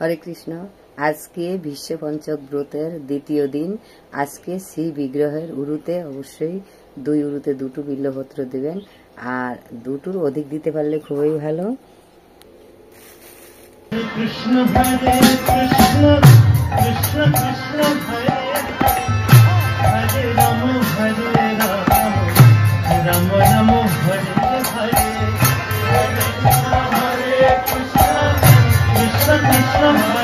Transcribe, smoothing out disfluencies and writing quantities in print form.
हरे कृष्ण। आज के विश्व पंचक व्रतेर द्वितीय दिन। आज के श्री विग्रहेर उरुते अवश्यई दुई उरुते दुटो बिल्वपत्र देवें और दुटोर अधिक दिते पारले खूबई भालो। कृष्ण हरे कृष्ण कृष्ण कृष्ण हरे हरे राम राम राम हरे हरे हरे कृष्ण कृष्ण कृष्ण